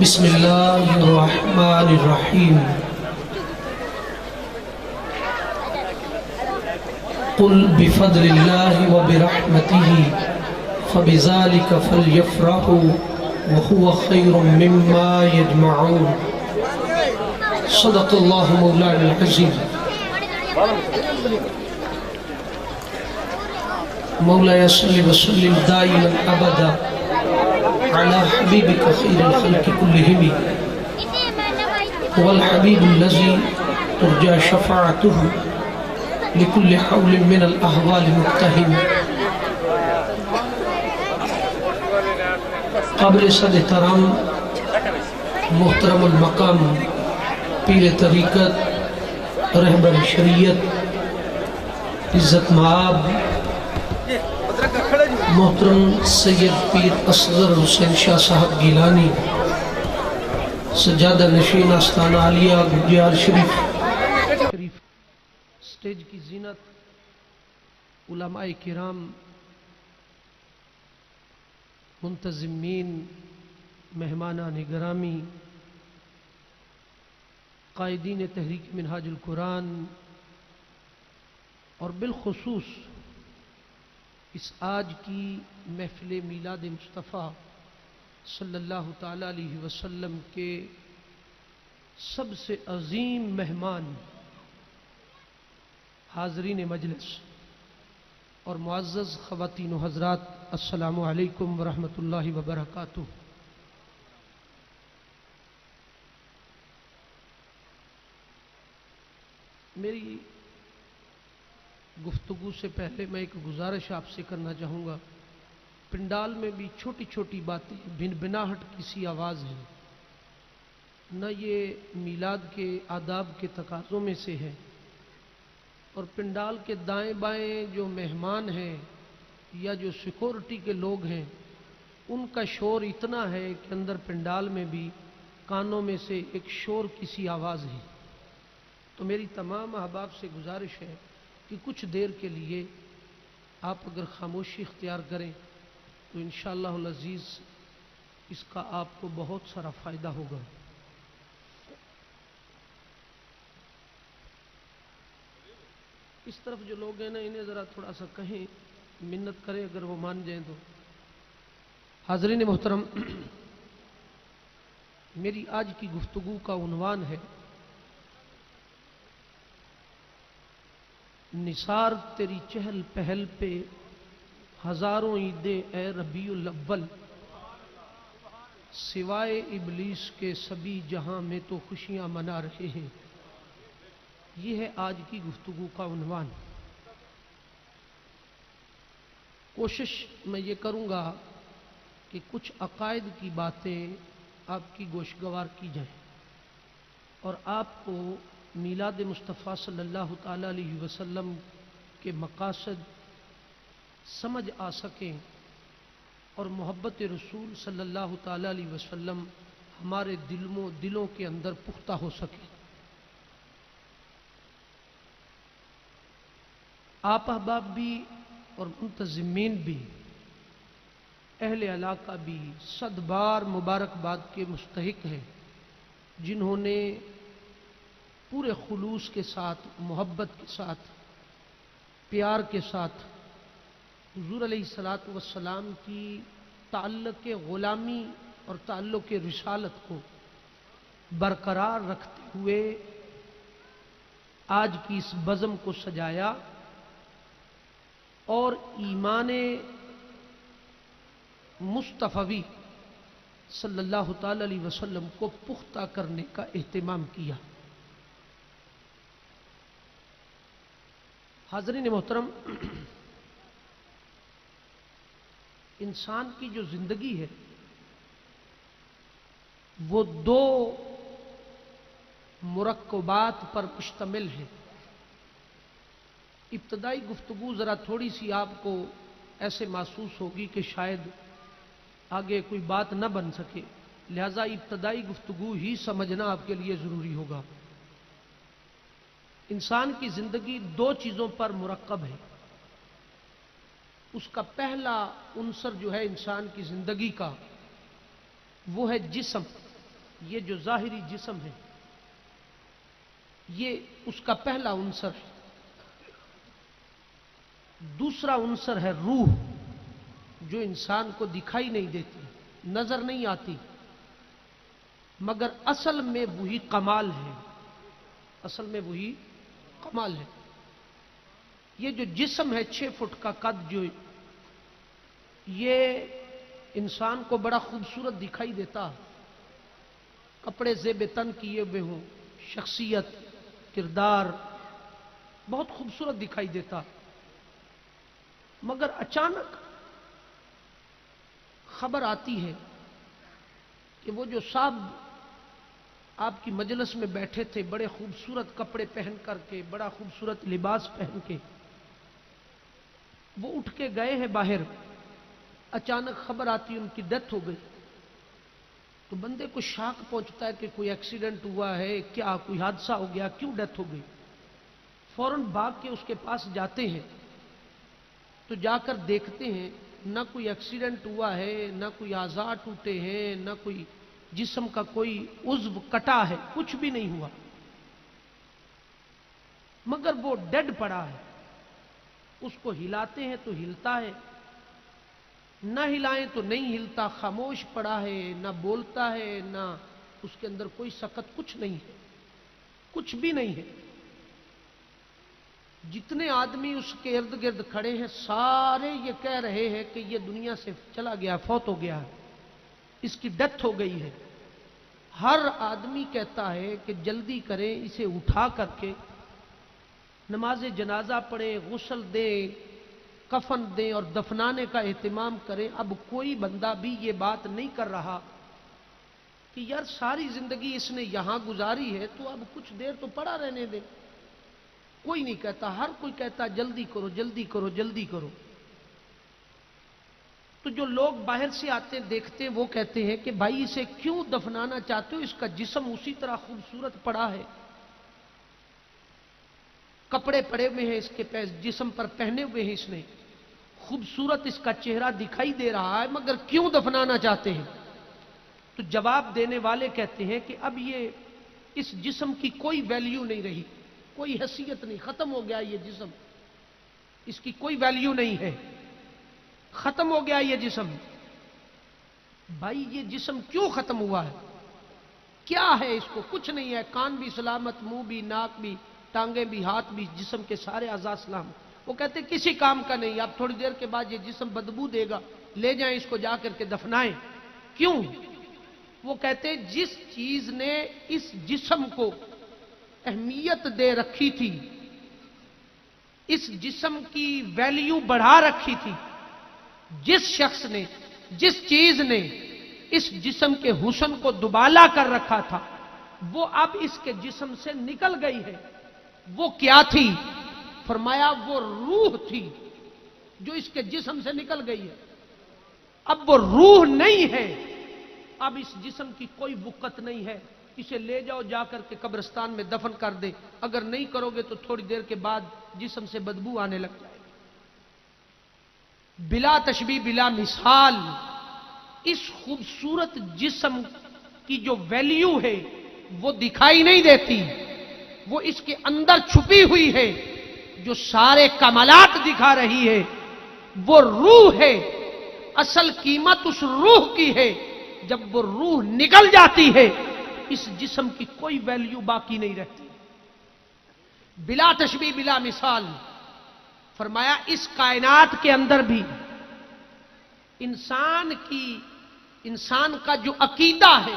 بسم اللہ الرحمن الرحیم قل بفضل اللہ وبرحمتہ فبذلک فلیفرحوا وهو خیر مما یجمعون صدق اللہ مولانا العظیم مولاي صل وسلم دائما ابدا على حبيبك خير الخلق كلهم هو الحبيب الذي ترجى شفاعته لكل حول من الأهوال متهم قابل صد احترام محترم المقام پیر طریقت رہبر شریعت عزت مآب محترم سید پیر اصغر حسین شاہ صاحب گیلانی سجادہ نشین آستانہ عالیہ گجار شریف سٹیج کی زینت علماء کرام منتظمین مہمانان گرامی قائدین تحریک منہاج القرآن اور بالخصوص اس آج کی محفل میلاد مصطفیٰ صلی اللہ تعالیٰ علیہ وسلم کے سب سے عظیم مہمان حاضرین مجلس اور معزز خواتین و حضرات، السلام علیکم ورحمۃ اللہ وبرکاتہ۔ میری گفتگو سے پہلے میں ایک گزارش آپ سے کرنا چاہوں گا۔ پنڈال میں بھی چھوٹی چھوٹی باتیں بن بناہٹ کسی آواز ہے، نہ یہ میلاد کے آداب کے تقاضوں میں سے ہے، اور پنڈال کے دائیں بائیں جو مہمان ہیں یا جو سیکورٹی کے لوگ ہیں ان کا شور اتنا ہے کہ اندر پنڈال میں بھی کانوں میں سے ایک شور کسی آواز ہے۔ تو میری تمام احباب سے گزارش ہے کہ کچھ دیر کے لیے آپ اگر خاموشی اختیار کریں تو انشاءاللہ العزیز اس کا آپ کو بہت سارا فائدہ ہوگا۔ اس طرف جو لوگ ہیں نا انہیں ذرا تھوڑا سا کہیں، منت کریں اگر وہ مان جائیں تو۔ حاضرین محترم، میری آج کی گفتگو کا عنوان ہے نثار تیری چہل پہل پہ ہزاروں عیدیں اے ربیع الاول، سوائے ابلیس کے سبھی جہاں میں تو خوشیاں منا رہے ہیں۔ یہ ہے آج کی گفتگو کا عنوان۔ کوشش میں یہ کروں گا کہ کچھ عقائد کی باتیں آپ کی گوشگوار کی جائیں اور آپ کو میلاد مصطفیٰ صلی اللہ تعالیٰ علیہ وسلم کے مقاصد سمجھ آ سکیں اور محبت رسول صلی اللہ تعالیٰ علیہ وسلم ہمارے دلوں کے اندر پختہ ہو سکے۔ آپ احباب بھی اور منتظمین بھی، اہل علاقہ بھی صد بار مبارکباد کے مستحق ہیں جنہوں نے پورے خلوص کے ساتھ، محبت کے ساتھ، پیار کے ساتھ حضور علیہ الصلوۃ والسلام کی تعلق غلامی اور تعلق رسالت کو برقرار رکھتے ہوئے آج کی اس بزم کو سجایا اور ایمان مصطفی صلی اللہ تعالی علیہ وسلم کو پختہ کرنے کا اہتمام کیا۔ حاضرین محترم، انسان کی جو زندگی ہے وہ دو مرکبات پر مشتمل ہے۔ ابتدائی گفتگو ذرا تھوڑی سی آپ کو ایسے محسوس ہوگی کہ شاید آگے کوئی بات نہ بن سکے، لہذا ابتدائی گفتگو ہی سمجھنا آپ کے لیے ضروری ہوگا۔ انسان کی زندگی دو چیزوں پر مرکب ہے۔ اس کا پہلا عنصر جو ہے انسان کی زندگی کا وہ ہے جسم، یہ جو ظاہری جسم ہے یہ اس کا پہلا عنصر ہے. دوسرا عنصر ہے روح، جو انسان کو دکھائی نہیں دیتی، نظر نہیں آتی، مگر اصل میں وہی کمال ہے. اصل میں وہی کمال ہے. یہ جو جسم ہے 6 فٹ کا قد، جو یہ انسان کو بڑا خوبصورت دکھائی دیتا، کپڑے زیب تن کیے ہوئے ہوں، شخصیت، کردار بہت خوبصورت دکھائی دیتا، مگر اچانک خبر آتی ہے کہ وہ جو صاحب آپ کی مجلس میں بیٹھے تھے بڑے خوبصورت کپڑے پہن کر کے، بڑا خوبصورت لباس پہن کے، وہ اٹھ کے گئے ہیں باہر، اچانک خبر آتی ہے ان کی ڈیتھ ہو گئی. تو بندے کو شاک پہنچتا ہے کہ کوئی ایکسیڈنٹ ہوا ہے کیا، کوئی حادثہ ہو گیا، کیوں ڈیتھ ہو گئی. فوراً بھاگ کے اس کے پاس جاتے ہیں تو جا کر دیکھتے ہیں نہ کوئی ایکسیڈنٹ ہوا ہے، نہ کوئی اعضاء ٹوٹے ہیں، نہ کوئی جسم کا کوئی عضو کٹا ہے، کچھ بھی نہیں ہوا، مگر وہ ڈیڈ پڑا ہے. اس کو ہلاتے ہیں تو ہلتا ہے، نہ ہلائیں تو نہیں ہلتا، خاموش پڑا ہے، نہ بولتا ہے، نہ اس کے اندر کوئی سکت، کچھ نہیں ہے، کچھ بھی نہیں ہے. جتنے آدمی اس کے ارد گرد کھڑے ہیں سارے یہ کہہ رہے ہیں کہ یہ دنیا سے چلا گیا، فوت ہو گیا ہے، اس کی ڈیتھ ہو گئی ہے. ہر آدمی کہتا ہے کہ جلدی کریں، اسے اٹھا کر کے نماز جنازہ پڑھیں، غسل دیں، کفن دیں اور دفنانے کا اہتمام کریں. اب کوئی بندہ بھی یہ بات نہیں کر رہا کہ یار ساری زندگی اس نے یہاں گزاری ہے تو اب کچھ دیر تو پڑا رہنے دیں. کوئی نہیں کہتا، ہر کوئی کہتا جلدی کرو جلدی کرو جلدی کرو. تو جو لوگ باہر سے آتے ہیں دیکھتے ہیں وہ کہتے ہیں کہ بھائی اسے کیوں دفنانا چاہتے ہو، اس کا جسم اسی طرح خوبصورت پڑا ہے، کپڑے پڑے ہوئے ہیں اس کے جسم پر پہنے ہوئے ہیں، اس نے خوبصورت اس کا چہرہ دکھائی دے رہا ہے، مگر کیوں دفنانا چاہتے ہیں. تو جواب دینے والے کہتے ہیں کہ اب یہ اس جسم کی کوئی ویلیو نہیں رہی، کوئی حیثیت نہیں، ختم ہو گیا یہ جسم، اس کی کوئی ویلیو نہیں ہے، ختم ہو گیا یہ جسم. بھائی یہ جسم کیوں ختم ہوا ہے، کیا ہے اس کو؟ کچھ نہیں ہے، کان بھی سلامت، منہ بھی، ناک بھی، ٹانگیں بھی، ہاتھ بھی، جسم کے سارے اعضاء سلام. وہ کہتے کسی کام کا نہیں، اب تھوڑی دیر کے بعد یہ جسم بدبو دے گا، لے جائیں اس کو جا کر کے دفنائیں. کیوں؟ وہ کہتے جس چیز نے اس جسم کو اہمیت دے رکھی تھی، اس جسم کی ویلیو بڑھا رکھی تھی، جس شخص نے، جس چیز نے اس جسم کے حسن کو دوبالا کر رکھا تھا، وہ اب اس کے جسم سے نکل گئی ہے. وہ کیا تھی؟ فرمایا وہ روح تھی جو اس کے جسم سے نکل گئی ہے. اب وہ روح نہیں ہے، اب اس جسم کی کوئی وقت نہیں ہے، اسے لے جاؤ جا کر کے قبرستان میں دفن کر دے، اگر نہیں کرو گے تو تھوڑی دیر کے بعد جسم سے بدبو آنے لگ جائے. بلا تشبیہ بلا مثال اس خوبصورت جسم کی جو ویلیو ہے وہ دکھائی نہیں دیتی، وہ اس کے اندر چھپی ہوئی ہے، جو سارے کمالات دکھا رہی ہے وہ روح ہے. اصل قیمت اس روح کی ہے. جب وہ روح نکل جاتی ہے اس جسم کی کوئی ویلیو باقی نہیں رہتی. بلا تشبیہ بلا مثال. فرمایا اس کائنات کے اندر بھی انسان کا جو عقیدہ ہے